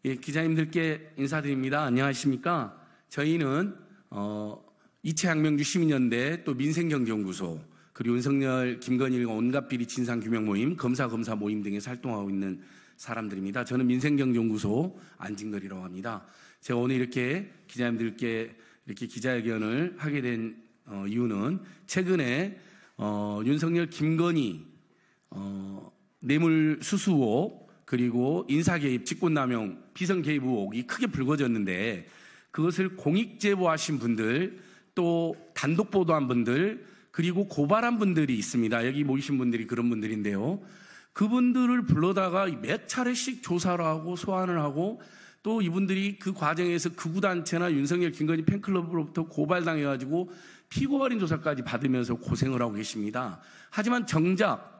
예, 기자님들께 인사드립니다. 안녕하십니까? 저희는 이채양명주 시민연대 또 민생경제연구소 그리고 윤석열, 김건희 온갖 비리 진상규명 모임, 검사 모임 등에서 활동하고 있는 사람들입니다. 저는 민생경제연구소 안진걸이라고 합니다. 제가 오늘 이렇게 기자님들께 이렇게 기자회견을 하게 된 이유는 최근에 윤석열, 김건희 뇌물수수 의혹 그리고 인사개입, 직권남용, 비선개입 의혹이 크게 불거졌는데 그것을 공익제보하신 분들 또 단독 보도한 분들 그리고 고발한 분들이 있습니다. 여기 모이신 분들이 그런 분들인데요. 그분들을 불러다가 몇 차례씩 조사를 하고 소환을 하고 또 이분들이 그 과정에서 극우단체나 윤석열, 김건희 팬클럽으로부터 고발당해가지고 피고발인 조사까지 받으면서 고생을 하고 계십니다. 하지만 정작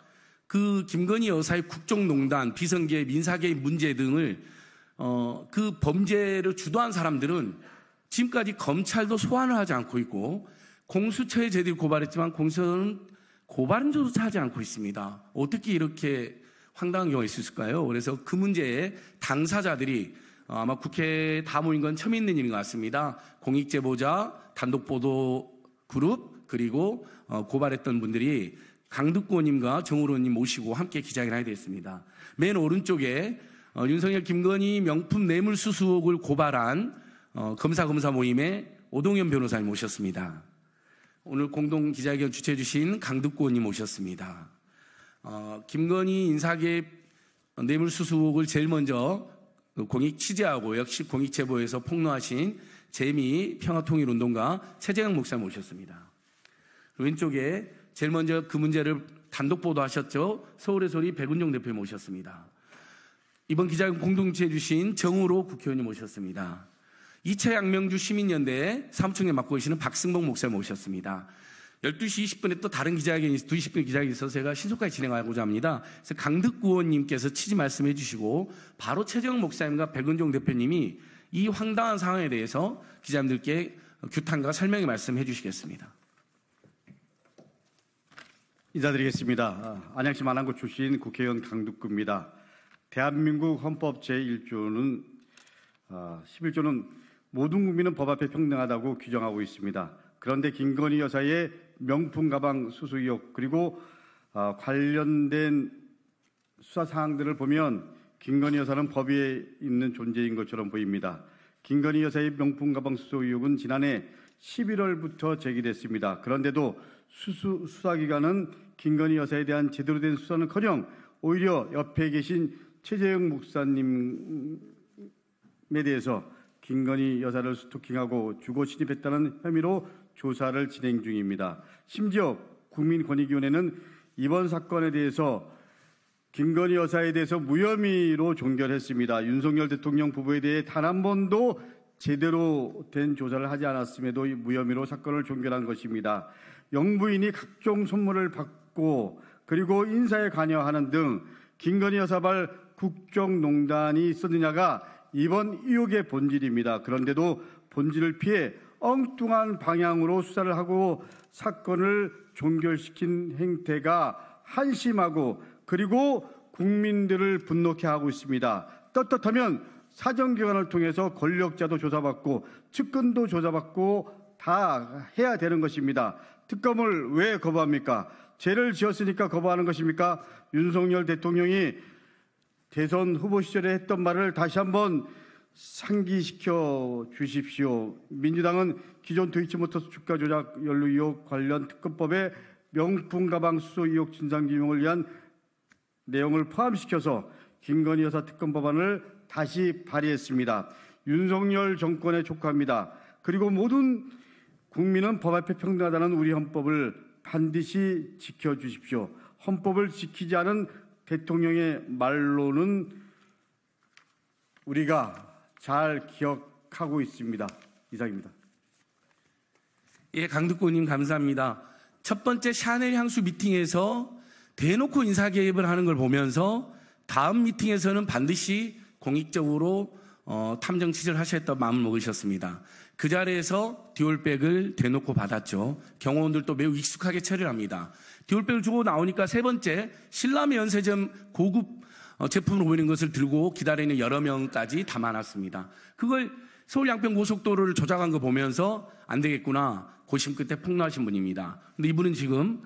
그 김건희 여사의 국정농단, 비선개입, 인사개입 문제 등을 그 범죄를 주도한 사람들은 지금까지 검찰도 소환을 하지 않고 있고 공수처에 저희들이 고발했지만 공수처는 고발인조차 하지 않고 있습니다. 어떻게 이렇게 황당한 경우가 있을까요? 그래서 그 문제에 당사자들이 아마 국회에 다 모인 건 처음 있는 일인 것 같습니다. 공익제보자, 단독보도 그룹 그리고 고발했던 분들이 강덕구 의원님과 정우로 의원님 모시고 함께 기자회견을 하게 됐습니다. 맨 오른쪽에 윤석열, 김건희 명품 뇌물수수 의혹을 고발한 검사 모임에 오동현 변호사님 모셨습니다. 오늘 공동 기자회견 주최해 주신 강덕구 의원님 모셨습니다. 김건희 인사개입 뇌물수수 의혹을 제일 먼저 공익 취재하고 역시 공익제보에서 폭로하신 재미 평화통일운동가 최재형 목사님 모셨습니다. 왼쪽에 제일 먼저 그 문제를 단독 보도하셨죠. 서울의 소리 백운종 대표 모셨습니다. 이번 기자회견 공동주최해 주신 정우로 국회의원님 모셨습니다. 이채양명주 시민연대 사무총장 맡고 계시는 박승복 목사님 모셨습니다. 12시 20분에 또 다른 기자회견이 2시 10분 기자회견이 있어서 제가 신속하게 진행하고자 합니다. 그래서 강덕구 의원님께서 취지 말씀해 주시고 바로 최재형 목사님과 백운종 대표님이 이 황당한 상황에 대해서 기자님들께 규탄과 설명의 말씀해 주시겠습니다. 인사드리겠습니다. 안양시 만안구 출신 국회의원 강덕구입니다. 대한민국 헌법 제1조는 11조는 모든 국민은 법 앞에 평등하다고 규정하고 있습니다. 그런데 김건희 여사의 명품 가방 수수 의혹 그리고 관련된 수사 사항들을 보면 김건희 여사는 법 위에 있는 존재인 것처럼 보입니다. 김건희 여사의 명품 가방 수수 의혹은 지난해 11월부터 제기됐습니다. 그런데도 수사기관은 김건희 여사에 대한 제대로 된 수사는커녕 오히려 옆에 계신 최재형 목사님에 대해서 김건희 여사를 스토킹하고 주거 침입했다는 혐의로 조사를 진행 중입니다. 심지어 국민권익위원회는 이번 사건에 대해서 김건희 여사에 대해서 무혐의로 종결했습니다. 윤석열 대통령 부부에 대해 단 한 번도 제대로 된 조사를 하지 않았음에도 무혐의로 사건을 종결한 것입니다. 영부인이 각종 선물을 받고 그리고 인사에 관여하는 등 김건희 여사발 국정농단이 있었느냐가 이번 의혹의 본질입니다. 그런데도 본질을 피해 엉뚱한 방향으로 수사를 하고 사건을 종결시킨 행태가 한심하고 그리고 국민들을 분노케 하고 있습니다. 떳떳하면 사정기관을 통해서 권력자도 조사받고 측근도 조사받고 다 해야 되는 것입니다. 특검을 왜 거부합니까? 죄를 지었으니까 거부하는 것입니까? 윤석열 대통령이 대선 후보 시절에 했던 말을 다시 한번 상기시켜 주십시오. 민주당은 기존 도이치모터스 주가 조작 연루 의혹 관련 특검법에 명품 가방 수수 의혹 진상규명을 위한 내용을 포함시켜서 김건희 여사 특검 법안을 다시 발의했습니다. 윤석열 정권에 촉구합니다. 그리고 모든 국민은 법 앞에 평등하다는 우리 헌법을 반드시 지켜주십시오. 헌법을 지키지 않은 대통령의 말로는 우리가 잘 기억하고 있습니다. 이상입니다. 예, 강덕구 의원님 감사합니다. 첫 번째 샤넬 향수 미팅에서 대놓고 인사개입을 하는 걸 보면서 다음 미팅에서는 반드시 공익적으로 탐정 취재를 하셨던 마음을 먹으셨습니다. 그 자리에서 디올백을 대놓고 받았죠. 경호원들도 매우 익숙하게 처리를 합니다. 디올백을 주고 나오니까 세 번째 신라면 연세점 고급 제품으로 보이는 것을 들고 기다리는 여러 명까지 담아놨습니다. 그걸 서울 양평고속도로를 조작한 거 보면서 안 되겠구나 고심 끝에 폭로하신 분입니다. 근데 이분은 지금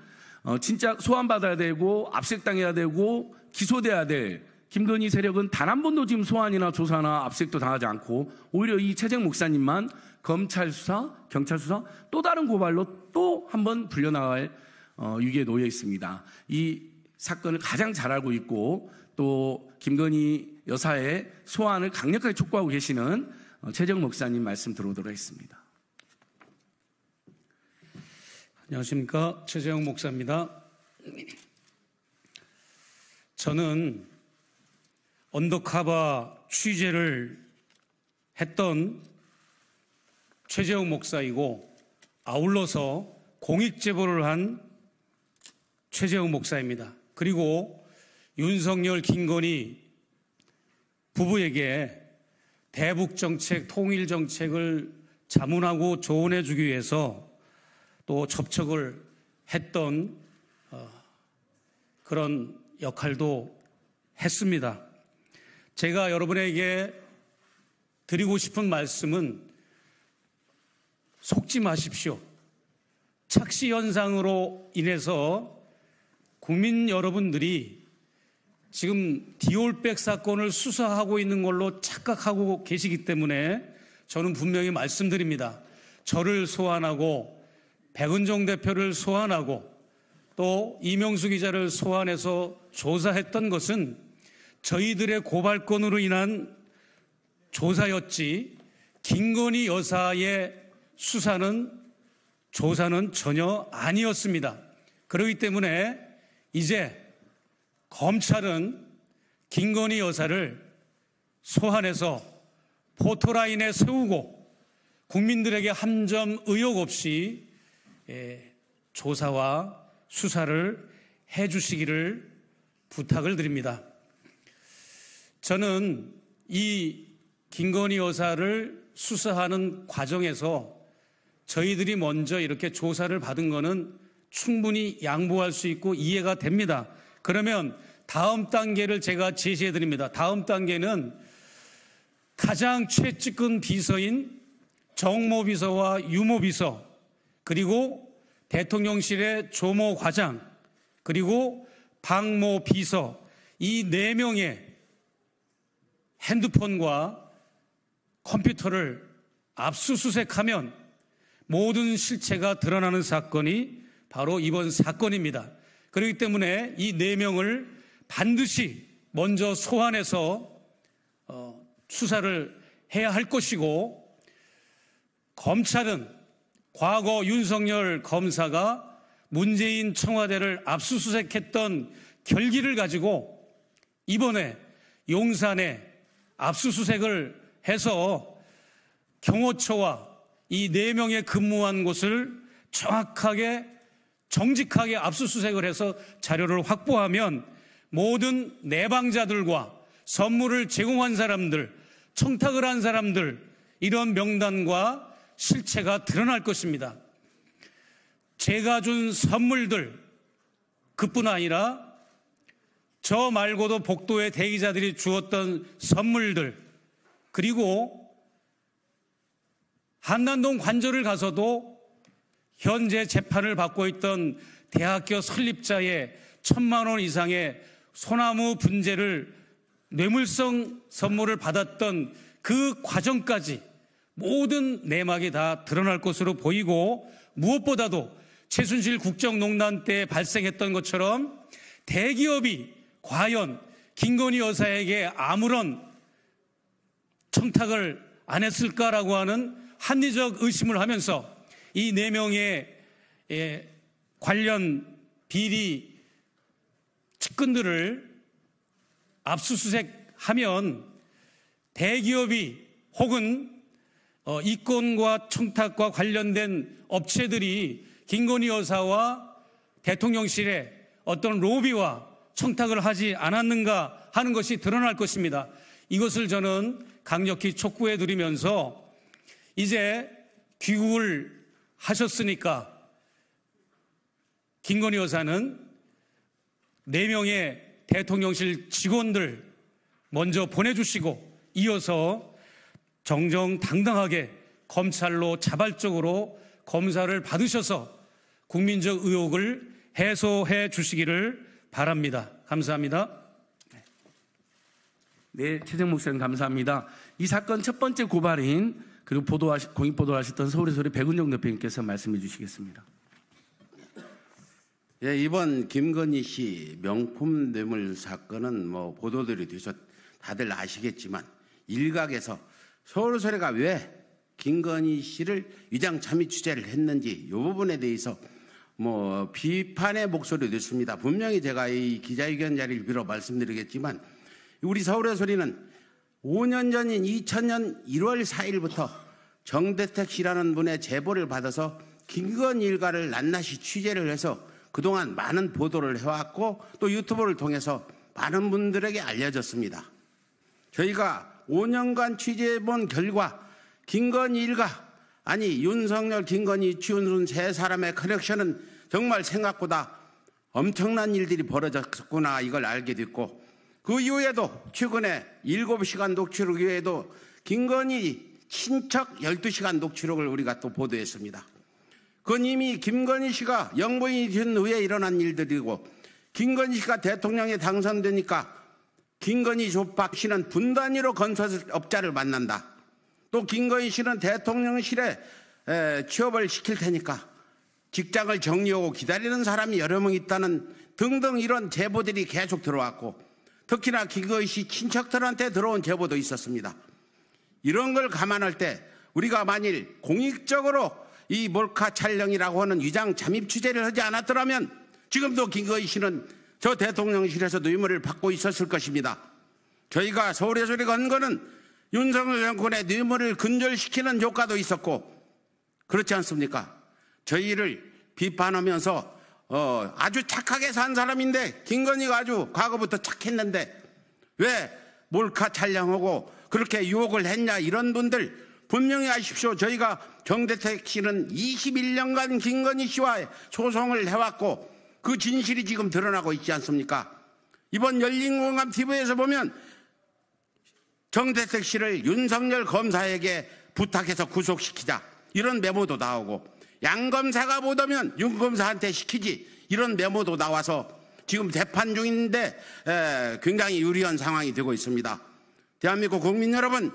진짜 소환받아야 되고 압색당해야 되고 기소돼야 될 김건희 세력은 단 한 번도 지금 소환이나 조사나 압색도 당하지 않고 오히려 이 최재형 목사님만 검찰 수사, 경찰 수사 또 다른 고발로 또 한 번 불려나갈 위기에 놓여 있습니다. 이 사건을 가장 잘 알고 있고 또 김건희 여사의 소환을 강력하게 촉구하고 계시는 최재형 목사님 말씀 들어오도록 하겠습니다. 안녕하십니까. 최재형 목사입니다. 저는 언더커버 취재를 했던 최재형 목사이고 아울러서 공익제보를 한 최재형 목사입니다. 그리고 윤석열, 김건희 부부에게 대북정책, 통일정책을 자문하고 조언해 주기 위해서 또 접촉을 했던 그런 역할도 했습니다. 제가 여러분에게 드리고 싶은 말씀은 속지 마십시오. 착시 현상으로 인해서 국민 여러분들이 지금 디올백 사건을 수사하고 있는 걸로 착각하고 계시기 때문에 저는 분명히 말씀드립니다. 저를 소환하고 백은종 대표를 소환하고 또 이명수 기자를 소환해서 조사했던 것은 저희들의 고발건으로 인한 조사였지 김건희 여사의 조사는 전혀 아니었습니다. 그렇기 때문에 이제 검찰은 김건희 여사를 소환해서 포토라인에 세우고 국민들에게 한 점 의혹 없이 조사와 수사를 해 주시기를 부탁을 드립니다. 저는 이 김건희 여사를 수사하는 과정에서 저희들이 먼저 이렇게 조사를 받은 거는 충분히 양보할 수 있고 이해가 됩니다. 그러면 다음 단계를 제가 제시해 드립니다. 다음 단계는 가장 최측근 비서인 정모 비서와 유모 비서 그리고 대통령실의 조모 과장 그리고 박모 비서 이 4명의 핸드폰과 컴퓨터를 압수수색하면 모든 실체가 드러나는 사건이 바로 이번 사건입니다. 그렇기 때문에 이 4명을 반드시 먼저 소환해서 수사를 해야 할 것이고 검찰은 과거 윤석열 검사가 문재인 청와대를 압수수색했던 결기를 가지고 이번에 용산에 압수수색을 해서 경호처와 이 4명의 근무한 곳을 정확하게 정직하게 압수수색을 해서 자료를 확보하면 모든 내방자들과 선물을 제공한 사람들, 청탁을 한 사람들 이런 명단과 실체가 드러날 것입니다. 제가 준 선물들 그뿐 아니라 저 말고도 복도의 대기자들이 주었던 선물들 그리고 한남동 관저를 가서도 현재 재판을 받고 있던 대학교 설립자의 1,000만 원 이상의 소나무 분재를 뇌물성 선물을 받았던 그 과정까지 모든 내막이 다 드러날 것으로 보이고 무엇보다도 최순실 국정농단 때 발생했던 것처럼 대기업이 과연 김건희 여사에게 아무런 청탁을 안 했을까라고 하는 합리적 의심을 하면서 이 4명의 관련 비리 측근들을 압수수색하면 대기업이 혹은 이권과 청탁과 관련된 업체들이 김건희 여사와 대통령실에 어떤 로비와 청탁을 하지 않았는가 하는 것이 드러날 것입니다. 이것을 저는 강력히 촉구해 드리면서 이제 귀국을 하셨으니까 김건희 여사는 4명의 대통령실 직원들 먼저 보내주시고 이어서 정정당당하게 검찰로 자발적으로 검사를 받으셔서 국민적 의혹을 해소해 주시기를 바랍니다. 감사합니다. 네, 최재형 목사님 감사합니다. 이 사건 첫 번째 고발인 그리고 공익 보도하셨던 서울의 소리 백운정 대표님께서 말씀해 주시겠습니다. 예, 이번 김건희 씨 명품 뇌물 사건은 보도들이 돼서 다들 아시겠지만 일각에서 서울의 소리가 왜 김건희 씨를 위장 참의 취재를 했는지 이 부분에 대해서 비판의 목소리도 있습니다. 분명히 제가 이 기자회견 자리를 빌어 말씀드리겠지만 우리 서울의 소리는 5년 전인 2000년 1월 4일부터 정대택 씨라는 분의 제보를 받아서 김건희 일가를 낱낱이 취재를 해서 그동안 많은 보도를 해왔고 또 유튜브를 통해서 많은 분들에게 알려졌습니다. 저희가 5년간 취재해본 결과 김건희 일가, 아니 윤석열, 김건희, 추윤순 세 사람의 커넥션은 정말 생각보다 엄청난 일들이 벌어졌구나 이걸 알게 됐고 그 이후에도 최근에 7시간 녹취록 이후에도 김건희 친척 12시간 녹취록을 우리가 또 보도했습니다. 그건 이미 김건희 씨가 영부인이 된 후에 일어난 일들이고 김건희 씨가 대통령에 당선되니까 김건희 조박 씨는 분단위로 건설업자를 만난다. 또 김건희 씨는 대통령실에 취업을 시킬 테니까 직장을 정리하고 기다리는 사람이 여러 명 있다는 등등 이런 제보들이 계속 들어왔고 특히나 김건희 씨 친척들한테 들어온 제보도 있었습니다. 이런 걸 감안할 때 우리가 만일 공익적으로 이 몰카 촬영이라고 하는 위장 잠입 취재를 하지 않았더라면 지금도 김건희 씨는 저 대통령실에서 뇌물을 받고 있었을 것입니다. 저희가 서울의 소리가 한 거는 윤석열 정권의 뇌물을 근절시키는 효과도 있었고 그렇지 않습니까? 저희를 비판하면서 아주 착하게 산 사람인데 김건희가 아주 과거부터 착했는데 왜 몰카 촬영하고 그렇게 유혹을 했냐 이런 분들 분명히 아십시오. 저희가 정대택 씨는 21년간 김건희 씨와 소송을 해왔고 그 진실이 지금 드러나고 있지 않습니까? 이번 열린공감 TV에서 보면 정대택 씨를 윤석열 검사에게 부탁해서 구속시키자 이런 메모도 나오고 양 검사가 보다면 윤 검사한테 시키지 이런 메모도 나와서 지금 재판 중인데 굉장히 유리한 상황이 되고 있습니다. 대한민국 국민 여러분,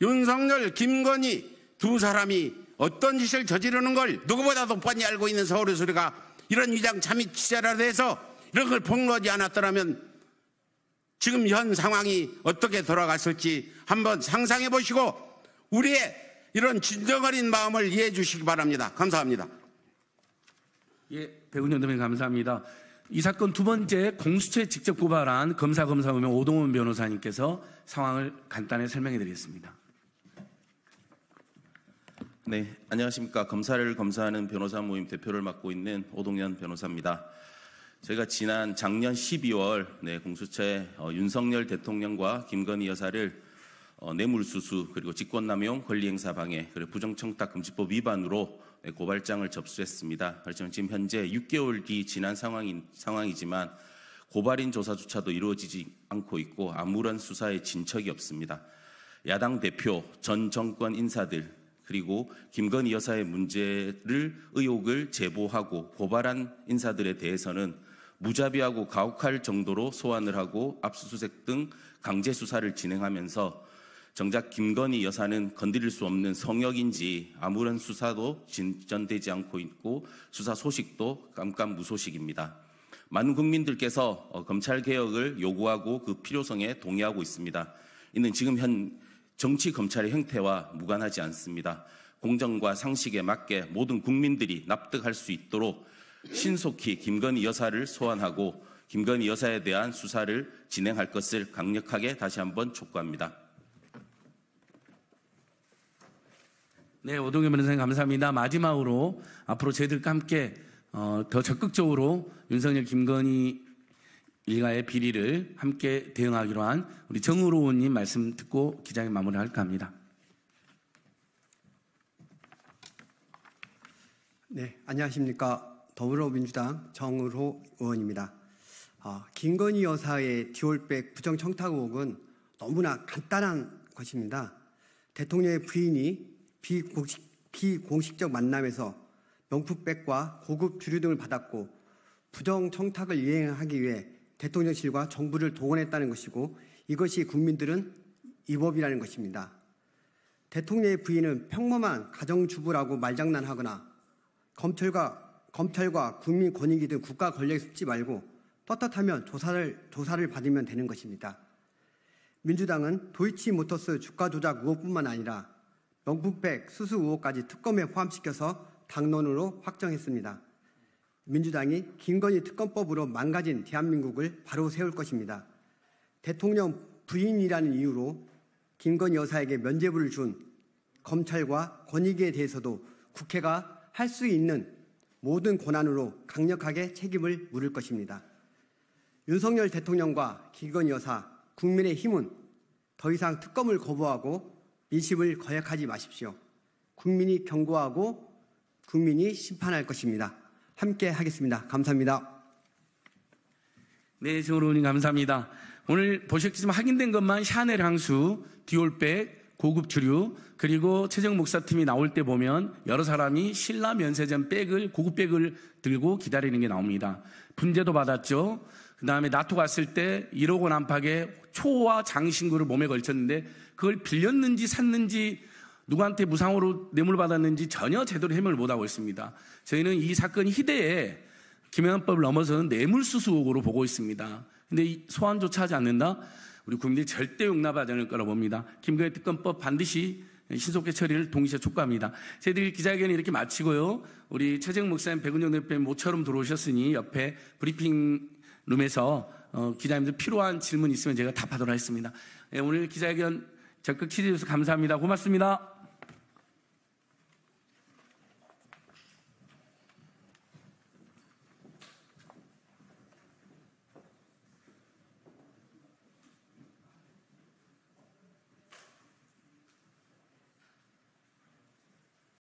윤석열, 김건희 두 사람이 어떤 짓을 저지르는 걸 누구보다도 뻔히 알고 있는 서울의 소리가 이런 위장 참의 취재를 해서 이런 걸 폭로하지 않았더라면 지금 현 상황이 어떻게 돌아갔을지 한번 상상해 보시고 우리의 이런 진정 어린 마음을 이해해 주시기 바랍니다. 감사합니다. 예, 백운정 대표님 감사합니다. 이 사건 두 번째 공수처에 직접 고발한 검사보면 오동훈 변호사님께서 상황을 간단히 설명해 드리겠습니다. 네, 안녕하십니까. 검사를 검사하는 변호사 모임 대표를 맡고 있는 오동현 변호사입니다. 저희가 작년 12월 공수처에 윤석열 대통령과 김건희 여사를 뇌물수수 그리고 직권남용 권리행사 방해 그리고 부정청탁금지법 위반으로 고발장을 접수했습니다. 하지만 지금 현재 6개월 뒤 지난 상황이지만 고발인 조사조차도 이루어지지 않고 있고 아무런 수사의 진척이 없습니다. 야당 대표, 전 정권 인사들 그리고 김건희 여사의 의혹을 제보하고 고발한 인사들에 대해서는 무자비하고 가혹할 정도로 소환을 하고 압수수색 등 강제 수사를 진행하면서 정작 김건희 여사는 건드릴 수 없는 성역인지 아무런 수사도 진전되지 않고 있고 수사 소식도 깜깜무소식입니다. 많은 국민들께서 검찰개혁을 요구하고 그 필요성에 동의하고 있습니다. 이는 지금 현 정치 검찰의 형태와 무관하지 않습니다. 공정과 상식에 맞게 모든 국민들이 납득할 수 있도록 신속히 김건희 여사를 소환하고 김건희 여사에 대한 수사를 진행할 것을 강력하게 다시 한번 촉구합니다. 네, 오동현 변호사님 감사합니다. 마지막으로 앞으로 저희들과 함께 더 적극적으로 윤석열, 김건희 일가의 비리를 함께 대응하기로 한 우리 정의로 의원님 말씀 듣고 기자회견 마무리할까 합니다. 네, 안녕하십니까. 더불어민주당 정의로 의원입니다. 김건희 여사의 디올백 부정청탁 의혹은 너무나 간단한 것입니다. 대통령의 부인이 비공식적 만남에서 명품백과 고급 주류 등을 받았고 부정청탁을 이행하기 위해 대통령실과 정부를 동원했다는 것이고 이것이 국민들은 위법이라는 것입니다. 대통령의 부인은 평범한 가정주부라고 말장난하거나 검찰과 국민권익위 등 국가 권력에 숨지 말고 떳떳하면 조사를 받으면 되는 것입니다. 민주당은 도이치모터스 주가 조작 의혹뿐만 아니라 명품백 수수 의혹까지 특검에 포함시켜서 당론으로 확정했습니다. 민주당이 김건희 특검법으로 망가진 대한민국을 바로 세울 것입니다. 대통령 부인이라는 이유로 김건희 여사에게 면죄부를 준 검찰과 권익위에 대해서도 국회가 할 수 있는 모든 권한으로 강력하게 책임을 물을 것입니다. 윤석열 대통령과 김건희 여사, 국민의힘은 더 이상 특검을 거부하고 민심을 거역하지 마십시오. 국민이 경고하고 국민이 심판할 것입니다. 함께 하겠습니다. 감사합니다. 네, 정으로 의원님 감사합니다. 오늘 보셨겠지만 확인된 것만 샤넬 향수, 디올백, 고급 주류, 그리고 최정 목사팀이 나올 때 보면 여러 사람이 신라 면세점 백을, 고급 백을 들고 기다리는 게 나옵니다. 분재도 받았죠. 그 다음에 나토 갔을 때 1억 원 안팎의 초와 장신구를 몸에 걸쳤는데 그걸 빌렸는지 샀는지 누구한테 무상으로 뇌물 받았는지 전혀 제대로 해명을 못하고 있습니다. 저희는 이 사건이 희대에 김영란법을 넘어서는 뇌물수수 의혹으로 보고 있습니다. 근데 이 소환조차 하지 않는다? 우리 국민들이 절대 용납하지 않을 거라고 봅니다. 김건희 특검법 반드시 신속히 처리를 동시에 촉구합니다. 저희들이 기자회견을 이렇게 마치고요. 우리 최재형 목사님, 백은영 대표님 모처럼 들어오셨으니 옆에 브리핑 룸에서 기자님들 필요한 질문 있으면 제가 답하도록 하겠습니다. 오늘 기자회견 적극 취재해 주셔서 감사합니다. 고맙습니다.